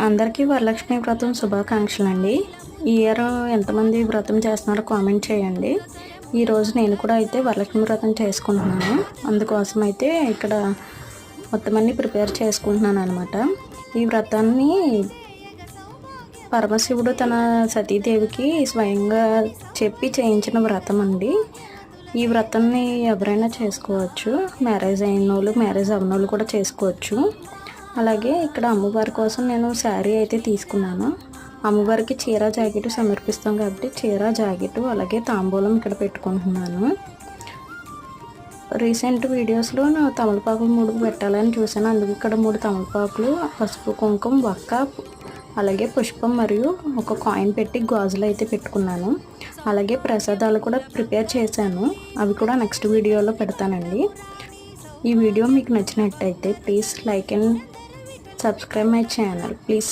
అందరికీ వరలక్ష్మి వ్రతం శుభాకాంక్షలు అండి. ఈ ఇయర్ ఎంతమంది వ్రతం చేస్తున్నారో కామెంట్ చేయండి. ఈరోజు నేను కూడా అయితే వరలక్ష్మి వ్రతం చేసుకుంటున్నాను. అందుకోసం అయితే ఇక్కడ మొత్తం అన్ని ప్రిపేర్ చేసుకుంటున్నాను అనమాట. ఈ వ్రతాన్ని పరమశివుడు తన సతీదేవికి స్వయంగా చెప్పి చేయించిన వ్రతం అండి. ఈ వ్రతాన్ని ఎవరైనా చేసుకోవచ్చు. మ్యారేజ్ అయిన వాళ్ళు, మ్యారేజ్ అవ్వని వాళ్ళు కూడా చేసుకోవచ్చు. అలాగే ఇక్కడ అమ్మవారి కోసం నేను శారీ అయితే తీసుకున్నాను. అమ్మవారికి చీర జాకెట్ సమర్పిస్తాం కాబట్టి చీర జాకెట్ అలాగే తాంబూలం ఇక్కడ పెట్టుకుంటున్నాను. రీసెంట్ వీడియోస్లో నా తమలపాకులు 3 పెట్టాలని చూశాను. అందుకు ఇక్కడ 3 తమలపాకులు, పసుపు కుంకుమ, వక్క, అలాగే పుష్పం మరియు ఒక కాయిన్ పెట్టి గాజులు అయితే పెట్టుకున్నాను. అలాగే ప్రసాదాలు కూడా ప్రిపేర్ చేశాను. అవి కూడా నెక్స్ట్ వీడియోలో పెడతానండి. ఈ వీడియో మీకు నచ్చినట్టయితే please like and subscribe my channel please.